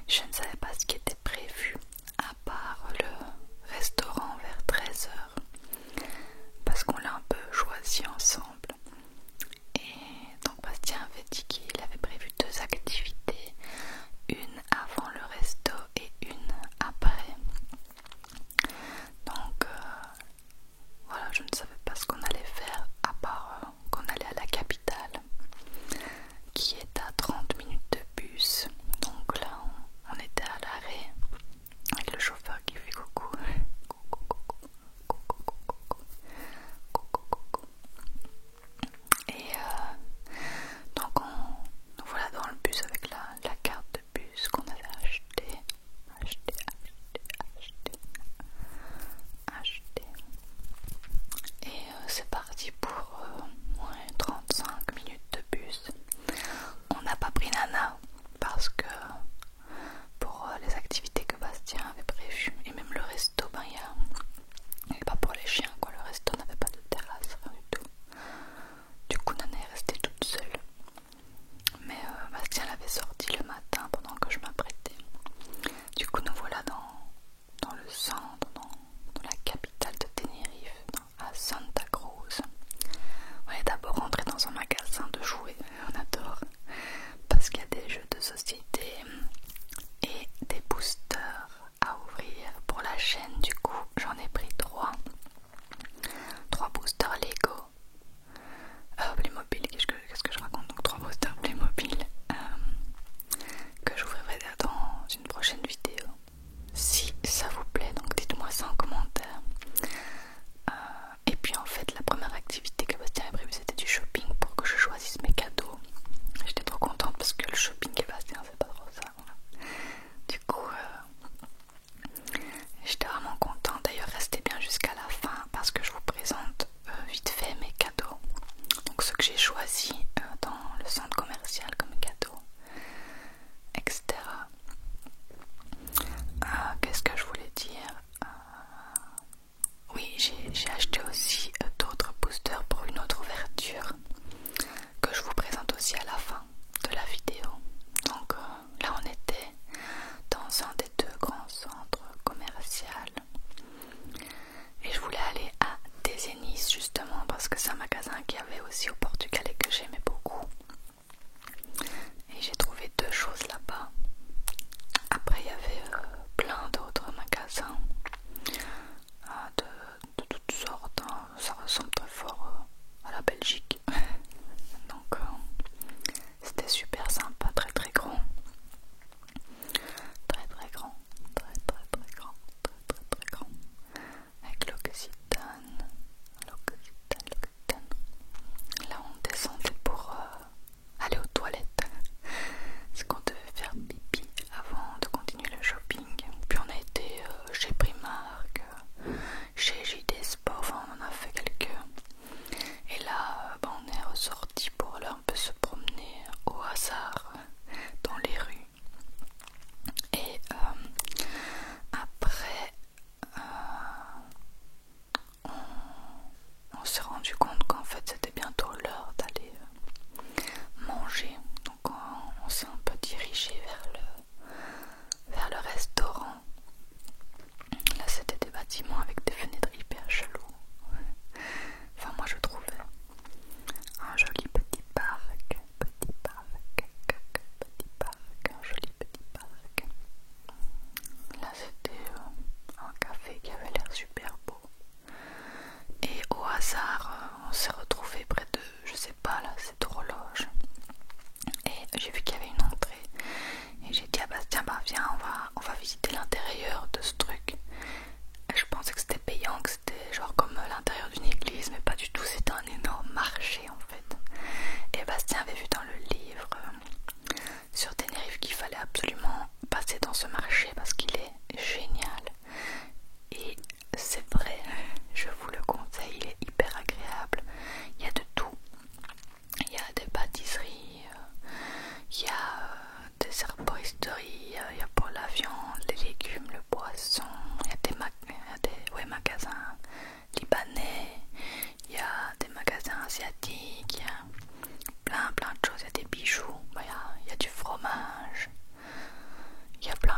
Je ne savais pas ce qui était prévu à part le restaurant vers 13 heures parce qu'on l'a un peu choisi ensemble. Et donc Bastien avait dit qu'il avait prévu 2 activités, une avant le resto et une après. Donc voilà, je ne savais pas ce qu'on allait faire à part qu'on allait à la capitale qui est à 30 minutes de bus. Donc là on était à l'arrêt avec le chauffeur qui fait coucou. Et donc nous voilà dans le bus avec la carte de bus qu'on avait achetée. Et c'est parti pour moins 35 minutes de bus. On n'a pas pris Nana parce que pour les activités que Bastien avait prévues et même le resto, et pas pour les chiens quoi, le resto n'avait pas de terrasse, rien du tout. Du coup Nana est restée toute seule. Mais Bastien l'avait sortie le matin pendant que je m'apprêtais. Du coup nous voilà dans le centre, dans la capitale de Tenerife, à Santa Cruz. On est d'abord rentré dans un magasin de jouets, on adore, parce qu'il y a des jeux de société et des boosters à ouvrir pour la chaîne. Du coup j'en ai pris 3 boosters Lego, Playmobil, qu'est-ce que je raconte, donc 3 boosters Playmobil que j'ouvrirai dans une prochaine vidéo si ça vous plaît, donc dites-moi ça en commentaire. Et puis en fait la première activité que Bastien avait prévue c'était du shopping pour que je choisisse mes cadeaux. J'étais trop contente parce que le shopping et Bastien c'est pas trop ça. Du coup j'étais vraiment contente. D'ailleurs restez bien jusqu'à la fin parce que je vous présente vite fait mes cadeaux. Donc ceux que j'ai choisis dans le centre commercial comme cadeaux, etc. Qu'est-ce que je voulais dire? Oui, j'ai acheté aussi d'autres boosters pour une autre ouverture que je vous présente aussi à la fin de la vidéo. Donc là on était dans un des 2 grands centres commerciaux et je voulais aller à Desenis justement parce que c'est un magasin qu'il y avait aussi au Portugal et que j'aimais beaucoup. Et j'ai trouvé 2 choses là-bas. Après il y avait plein d'autres magasins de toutes sortes, hein. Ça ressemble très fort à la Belgique. Donc c'était super sympa, très très grand. Très très grand, très très très grand, très très très grand. Avec l'Occitane. Là on descendait pour aller aux toilettes. Parce qu'on devait faire pipi avant de continuer le shopping. Puis on a été chez Primark, chez JD Sport, enfin on en a fait quelques. Et là on est ressorti pour aller un peu se promener au hasard dans les rues. Et après on s'est rendu compte qu'en fait c'était bientôt l'heure d'aller manger. Donc on s'est un peu dirigé vers le restaurant. Là c'était des bâtiments avec des fenêtres hyper chelous. Enfin moi je trouvais un joli petit parc, un joli petit parc. Là c'était un café qui avait l'air super beau. Et au hasard on s'est retrouvé près de, je sais pas là, cette horloge. Et j'ai vu qu'il y avait une entrée. Et j'ai dit à Bastien, viens on va visiter l'intérieur de ce truc. Et je pensais que c'était payant, que c'était genre comme l'intérieur d'une église, mais pas du tout, c'était un énorme marché en fait. Et Bastien avait vu dans le livre sur Tenerife qu'il fallait absolument passer dans ce marché parce qu'il est génial. Et c'est vrai, je vous le conseille, il est hyper agréable. Il y a de tout. Il y a des pâtisseries, il y a des herboristeries, il y a pour la viande, les légumes, le poisson, il y a des magasins libanais, il y a des magasins asiatiques, il y a plein de choses, il y a des bijoux, il y a du fromage, il y a plein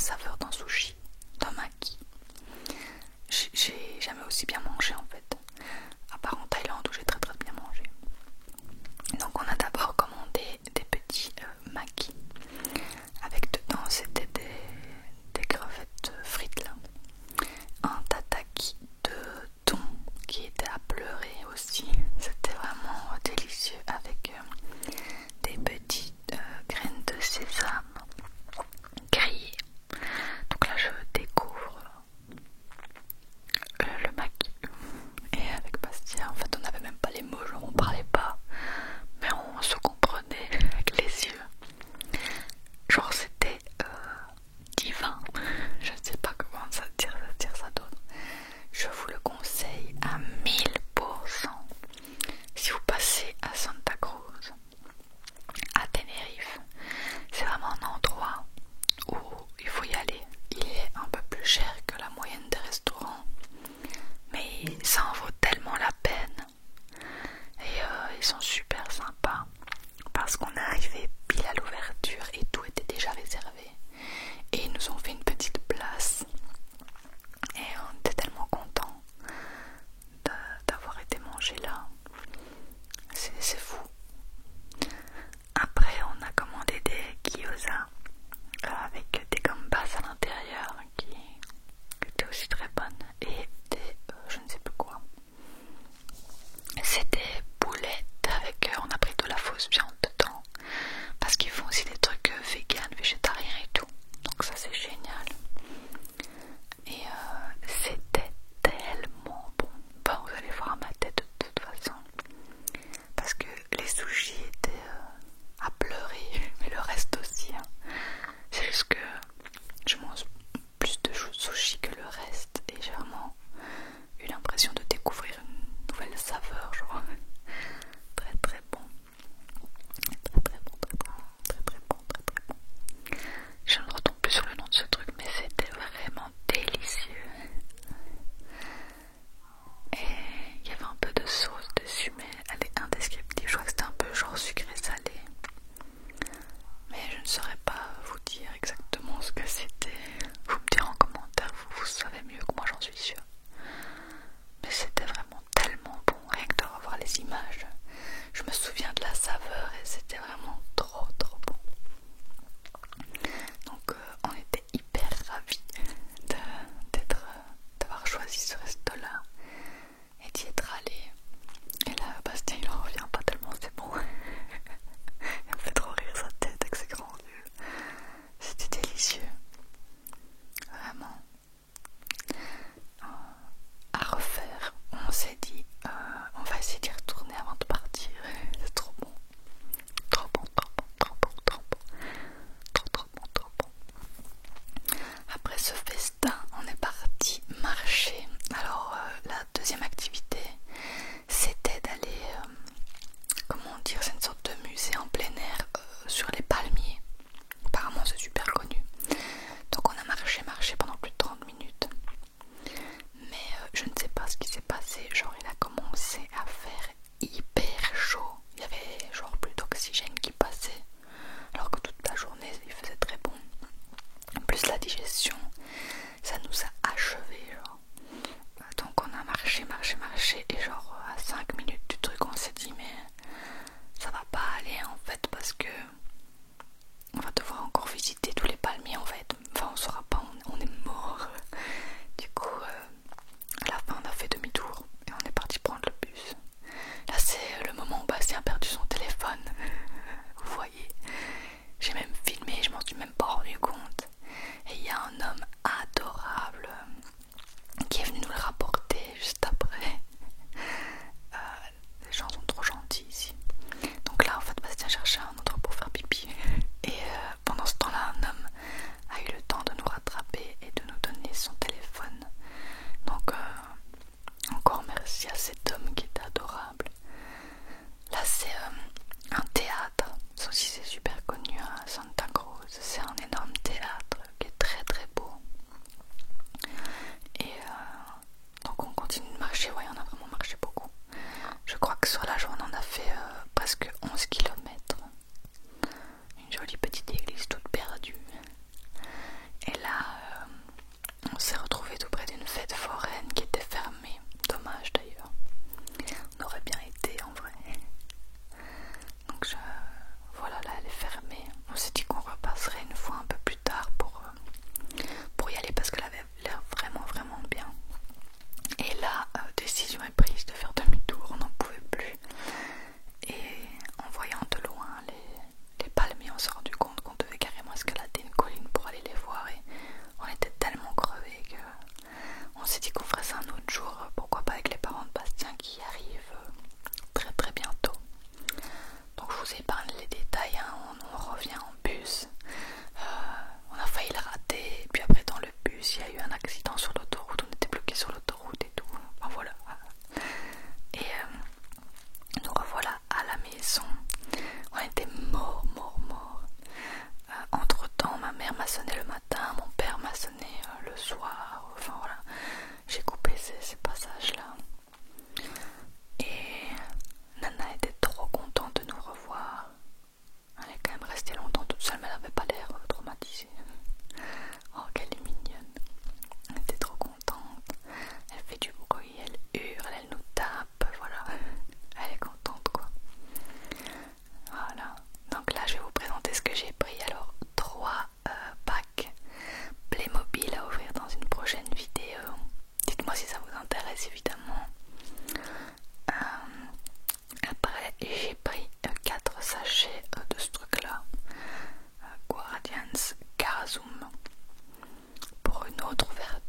saveurs d'un sushi, d'un maki. J'ai jamais aussi bien mangé en fait, à part en Thaïlande où j'ai très très bien mangé. Donc on a d'abord commandé des petits makis, avec dedans c'était des crevettes frites là, un tataki de thon qui était à pleurer aussi, c'était vraiment délicieux avec des petites graines de sésame grillées. Donc là je découvre le maki et avec Bastien en fait on n'avait même pas les mots, genre on parlait pas mais on se comprenait avec les yeux, genre c'était divin, je ne sais pas comment dire ça d'autre. Je vous le conseille à 1000%. Si vous passez à Santa Cruz, à Tenerife, c'est vraiment un endroit où il faut y aller. Il est un peu plus cher que la moyenne des restaurants, mais ça en vaut tellement la peine. Et ils sont super sympas parce qu'on est arrivé pile à l'ouverture et tout était déjà réservé. Et ils nous ont fait une petite place. Et on était tellement contents d'avoir été manger là. C'est fou. Après on a commandé des gyoza avec des gambas à l'intérieur qui étaient aussi très bonnes et des je ne sais plus quoi. C'était boulettes avec on a pris de la fausse viande dedans parce qu'ils font aussi des trucs vegan, végétariens et tout. Donc ça c'est génial. Et c'était tellement bon. Bon, vous allez voir ma tête de toute façon. Parce que les sushis étaient à pleurer, mais le reste aussi. Hein. C'est juste que je mange plus de sushis que le reste. Et j'ai vraiment eu l'impression de découvrir une nouvelle saveur. Genre très très bon. Très très bon, très très bon, très très bon, très très bon. Je ne retombe plus sur le nom de ce truc, mais c'était vraiment délicieux. Et il y avait un peu de sauce dessus, mais elle est indescriptible. Je crois que c'était un peu genre sucré-salé. Mais je ne saurais pas vous dire exactement ce que c'était. Vous me direz en commentaire, vous savez mieux que moi, j'en suis sûre. Mais c'était vraiment tellement bon, rien que de revoir les images. Je me souviens de la saveur et c'était vraiment trop trop bon. Donc on était hyper ravis d'avoir choisi ce resto-là et d'y être allé. Et là, Bastien il en revient pas tellement c'est bon. Il me fait trop rire sa tête avec ses grands yeux. C'était délicieux. Vraiment. À refaire. On s'est dit, on va essayer d'y retourner avant de partir. C'est trop bon. Trop bon, trop bon, trop bon, trop bon. Trop trop bon, trop bon. Après ce festin, on est parti marcher. Alors la deuxième activité, c'était d'aller, comment dire, c'est une sorte de musée en plein air sur les palmiers. Apparemment c'est super connu. Donc on a marché pendant plus de 30 minutes. Mais je ne sais pas ce qui s'est passé. Genre il a commencé à faire hyper chaud. Il y avait genre plus d'oxygène qui passait. Alors que toute la journée il faisait très bon. En plus la digestion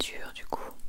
voiture du coup.